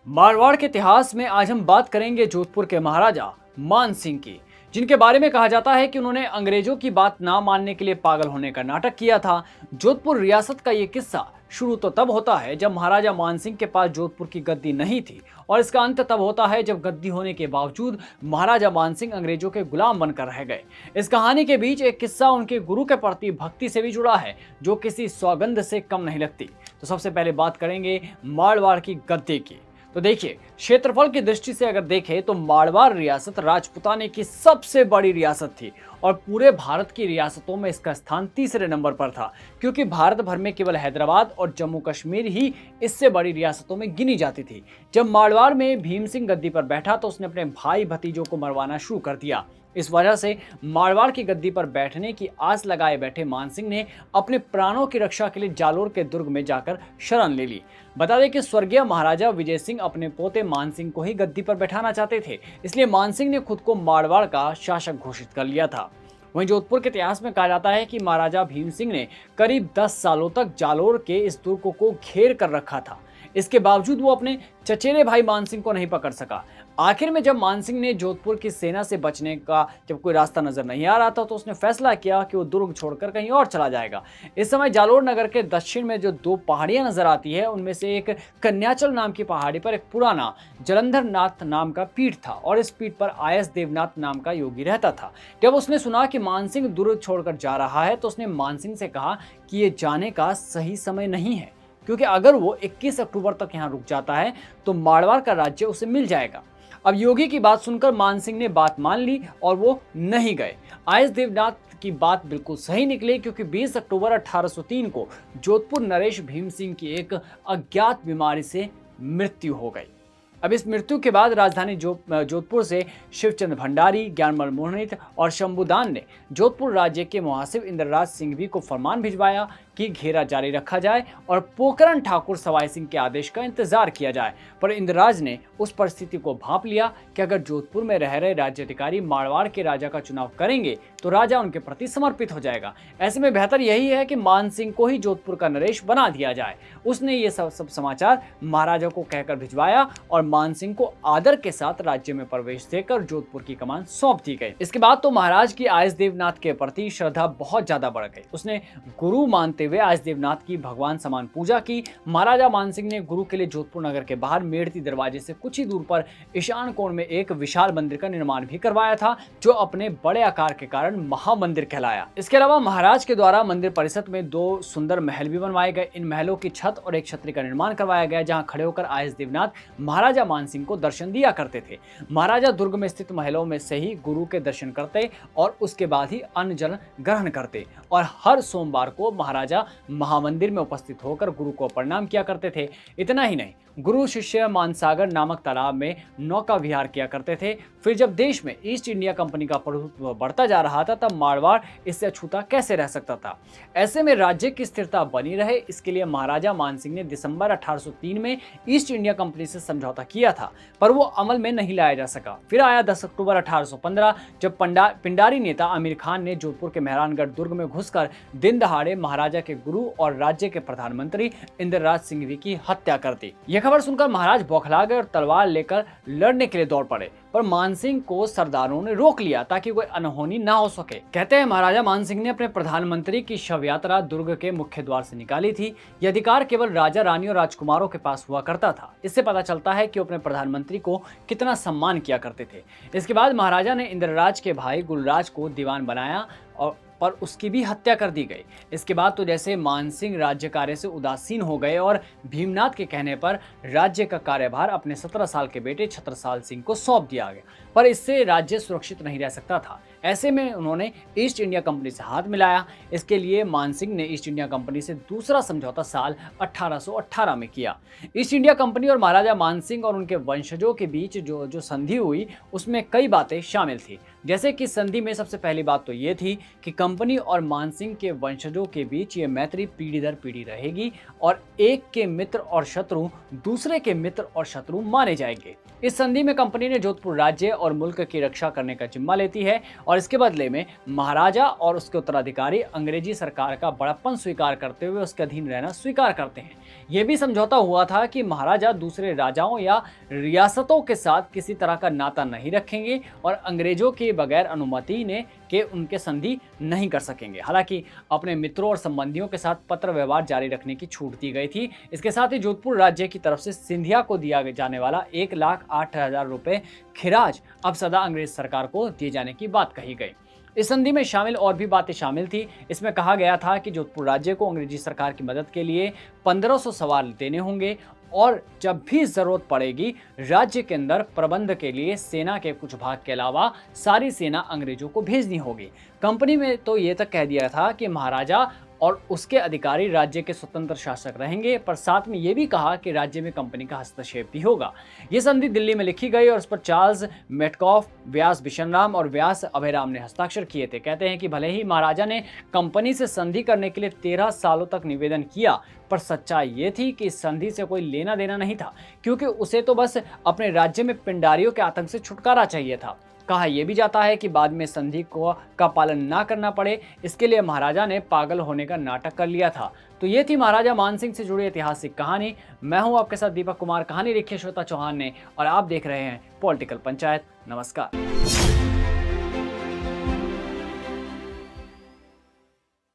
मारवाड़ के इतिहास में आज हम बात करेंगे जोधपुर के महाराजा मान सिंह की, जिनके बारे में कहा जाता है कि उन्होंने अंग्रेजों की बात ना मानने के लिए पागल होने का नाटक किया था। जोधपुर रियासत का ये किस्सा शुरू तो तब होता है जब महाराजा मान सिंह के पास जोधपुर की गद्दी नहीं थी, और इसका अंत तब होता है जब गद्दी होने के बावजूद महाराजा मान सिंह अंग्रेजों के गुलाम बनकर रह गए। इस कहानी के बीच एक किस्सा उनके गुरु के प्रति भक्ति से भी जुड़ा है, जो किसी सौगंध से कम नहीं लगती। तो सबसे पहले बात करेंगे मारवाड़ की गद्दी की। तो देखिए, क्षेत्रफल की दृष्टि से अगर देखें तो मारवाड़ रियासत राजपूताने की सबसे बड़ी रियासत थी, और पूरे भारत की रियासतों में इसका स्थान तीसरे नंबर पर था, क्योंकि भारत भर में केवल हैदराबाद और जम्मू कश्मीर ही इससे बड़ी रियासतों में गिनी जाती थी। जब मारवाड़ में भीम सिंह गद्दी पर बैठा तो उसने अपने भाई भतीजों को मरवाना शुरू कर दिया। इस वजह से मारवाड़ की गद्दी पर बैठने की आस लगाए बैठे मान सिंह ने अपने प्राणों की रक्षा के लिए जालोर के दुर्ग में जाकर शरण ले ली। बता दें कि स्वर्गीय महाराजा विजय सिंह अपने पोते मान सिंह को ही गद्दी पर बैठाना चाहते थे, इसलिए मान सिंह ने खुद को मारवाड़ का शासक घोषित कर लिया था। वहीं जोधपुर के इतिहास में कहा जाता है कि महाराजा भीम सिंह ने करीब 10 सालों तक जालोर के इस दुर्ग को घेर कर रखा था। इसके बावजूद वो अपने चचेरे भाई मान सिंह को नहीं पकड़ सका। आखिर में जब मान सिंह ने जोधपुर की सेना से बचने का जब कोई रास्ता नजर नहीं आ रहा था, तो उसने फैसला किया कि वो दुर्ग छोड़कर कहीं और चला जाएगा। इस समय जालोर नगर के दक्षिण में जो दो पहाड़ियां नजर आती है, उनमें से एक कन्याचल नाम की पहाड़ी पर एक पुराना जलंधर नाथ नाम का पीठ था, और इस पीठ पर आयस देवनाथ नाम का योगी रहता था। जब उसने सुना कि मान सिंह दुर्ग छोड़कर जा रहा है, तो उसने मान सिंह से कहा कि ये जाने का सही समय नहीं है, क्योंकि अगर वो 21 अक्टूबर तक यहाँ रुक जाता है तो मारवाड़ का राज्य उसे मिल जाएगा। अब योगी की बात सुनकर मान सिंह ने बात मान ली और वो नहीं गए। आयस देवनाथ की बात बिल्कुल सही निकली, क्योंकि 20 अक्टूबर 1803 को जोधपुर नरेश भीम सिंह की एक अज्ञात बीमारी से मृत्यु हो गई। अब इस मृत्यु के बाद राजधानी जोधपुर से शिवचंद भंडारी, ज्ञानमल मोहनित और शंभुदान ने जोधपुर राज्य के मुहासिब इंद्रराज सिंघवी को फरमान भिजवाया कि घेरा जारी रखा जाए और पोकरण ठाकुर सवाई सिंह के आदेश का इंतजार किया जाए। पर इंद्रराज ने उस परिस्थिति को भांप लिया कि अगर जोधपुर में रह रहे राज्य अधिकारी मारवाड़ के राजा का चुनाव करेंगे तो राजा उनके प्रति समर्पित हो जाएगा। ऐसे में बेहतर यही है कि मान सिंह को ही जोधपुर का नरेश बना दिया जाए। उसने ये सब समाचार महाराजा को कहकर भिजवाया और मान सिंह को आदर के साथ राज्य में प्रवेश देकर जोधपुर की कमान सौंप दी गई। इसके बाद तो महाराज की आयस देवनाथ के प्रति श्रद्धा बहुत ज्यादा बढ़ गई। उसने गुरु मानते हुए आयस देवनाथ की भगवान समान पूजा की। महाराजा मान सिंह ने गुरु के लिए जोधपुर नगर के बाहर मेड़ती दरवाजे से कुछ ही दूर पर ईशान कोण में एक विशाल मंदिर का निर्माण भी करवाया था, जो अपने बड़े आकार के कारण महामंदिर कहलाया। इसके अलावा महाराज के द्वारा मंदिर परिसर में 2 सुंदर महल भी बनवाए गए। इन महलों की छत और एक छतरी का निर्माण करवाया गया, जहां खड़े होकर आयस देवनाथ महाराजा मान सिंह को दर्शन दिया करते थे। महाराजा दुर्ग में स्थित महलों में से ही गुरु के दर्शन करते और उसके बाद ही अन्न जल ग्रहण करते, और हर सोमवार को महाराजा महामंदिर में उपस्थित होकर गुरु को प्रणाम किया करते थे। इतना ही नहीं, गुरु शिष्य मानसागर नामक तालाब में नौका विहार किया करते थे। फिर जब देश में ईस्ट इंडिया कंपनी का प्रभुत्व बढ़ता जा रहा था, तब मारवाड़ इससे अछूता कैसे रह सकता था। ऐसे में राज्य की स्थिरता बनी रहे, इसके लिए महाराजा मान सिंह ने दिसंबर 1803 में ईस्ट इंडिया कंपनी से समझौता किया था, पर वो अमल में नहीं लाया जा सका। फिर आया 10 अक्टूबर 1815, जब पिंडारी नेता आमिर खान ने जोधपुर के मेहरानगढ़ दुर्ग में घुसकर दिन दहाड़े महाराजा के गुरु और राज्य के प्रधानमंत्री इंद्रराज सिंघवी की हत्या कर दी। यह खबर सुनकर महाराज बौखला गए और तलवार लेकर लड़ने के लिए दौड़ पड़े, पर मान सिंह को सरदारों ने रोक लिया ताकि कोई अनहोनी ना हो सके। कहते हैं महाराजा मान सिंह ने अपने प्रधानमंत्री की शव यात्रा दुर्ग के मुख्य द्वार से निकाली थी। यह अधिकार केवल राजा, रानी और राजकुमारों के पास हुआ करता था। इससे पता चलता है कि वो अपने प्रधानमंत्री को कितना सम्मान किया करते थे। इसके बाद महाराजा ने इंद्रराज के भाई गुलराज को दीवान बनाया, पर उसकी भी हत्या कर दी गई। इसके बाद तो जैसे मान सिंह राज्य कार्य से उदासीन हो गए और भीमनाथ के कहने पर राज्य का कार्यभार अपने 17 साल के बेटे छत्रसाल सिंह को सौंप दिया गया, पर इससे राज्य सुरक्षित नहीं रह सकता था। ऐसे में उन्होंने ईस्ट इंडिया कंपनी से हाथ मिलाया। इसके लिए मान सिंह ने ईस्ट इंडिया कंपनी से दूसरा समझौता साल 1818 में किया। ईस्ट इंडिया कंपनी और महाराजा मान सिंह और उनके वंशजों के बीच जो संधि हुई, उसमें कई बातें शामिल थी। जैसे कि संधि में सबसे पहली बात तो ये थी कि कंपनी और मान सिंह के वंशजों के बीच ये मैत्री पीढ़ी दर पीढ़ी रहेगी, और एक के मित्र और शत्रु दूसरे के मित्र और शत्रु माने जाएंगे। इस संधि में कंपनी ने जोधपुर राज्य और मुल्क की रक्षा करने का जिम्मा लेती है और इसके बदले में महाराजा और उसके उत्तराधिकारी अंग्रेजी सरकार का बड़प्पन स्वीकार करते हुए उसके अधीन रहना स्वीकार करते हैं। यह भी समझौता हुआ था कि महाराजा दूसरे राजाओं या रियासतों के साथ किसी तरह का नाता नहीं रखेंगे और अंग्रेजों के बगैर अनुमति ने के उनके संधि नहीं कर सकेंगे। हालांकि अपने मित्रों और संबंधियों के साथ पत्र व्यवहार जारी रखने की छूट दी गई थी। इसके साथ ही जोधपुर राज्य की तरफ से सिंधिया को दिया जाने वाला 1,08,000 रुपए खिराज अब सदा अंग्रेज सरकार को दिए जाने की बात कही गई। इस संधि में शामिल और भी बातें शामिल थी। इसमें कहा गया था कि जोधपुर राज्य को अंग्रेजी सरकार की मदद के लिए 1500 सवार देने होंगे और जब भी जरूरत पड़ेगी राज्य के अंदर प्रबंध के लिए सेना के कुछ भाग के अलावा सारी सेना अंग्रेजों को भेजनी होगी। कंपनी में तो ये तक कह दिया था कि महाराजा और उसके अधिकारी राज्य के स्वतंत्र शासक रहेंगे, पर साथ में ये भी कहा कि राज्य में कंपनी का हस्तक्षेप भी होगा। ये संधि दिल्ली में लिखी गई और इस पर चार्ल्स मेटकॉफ, व्यास बिशनराम और व्यास अभयराम ने हस्ताक्षर किए थे। कहते हैं कि भले ही महाराजा ने कंपनी से संधि करने के लिए 13 सालों तक निवेदन किया, पर सच्चाई ये थी कि इस संधि से कोई लेना देना नहीं था, क्योंकि उसे तो बस अपने राज्य में पिंडारियों के आतंक से छुटकारा चाहिए था। कहा यह भी जाता है कि बाद में संधि का पालन ना करना पड़े, इसके लिए महाराजा ने पागल होने का नाटक कर लिया था। तो ये थी महाराजा मानसिंह से जुड़ी ऐतिहासिक कहानी। मैं हूं आपके साथ दीपक कुमार, कहानी लिखी श्वेता चौहान ने, और आप देख रहे हैं पॉलिटिकल पंचायत। नमस्कार।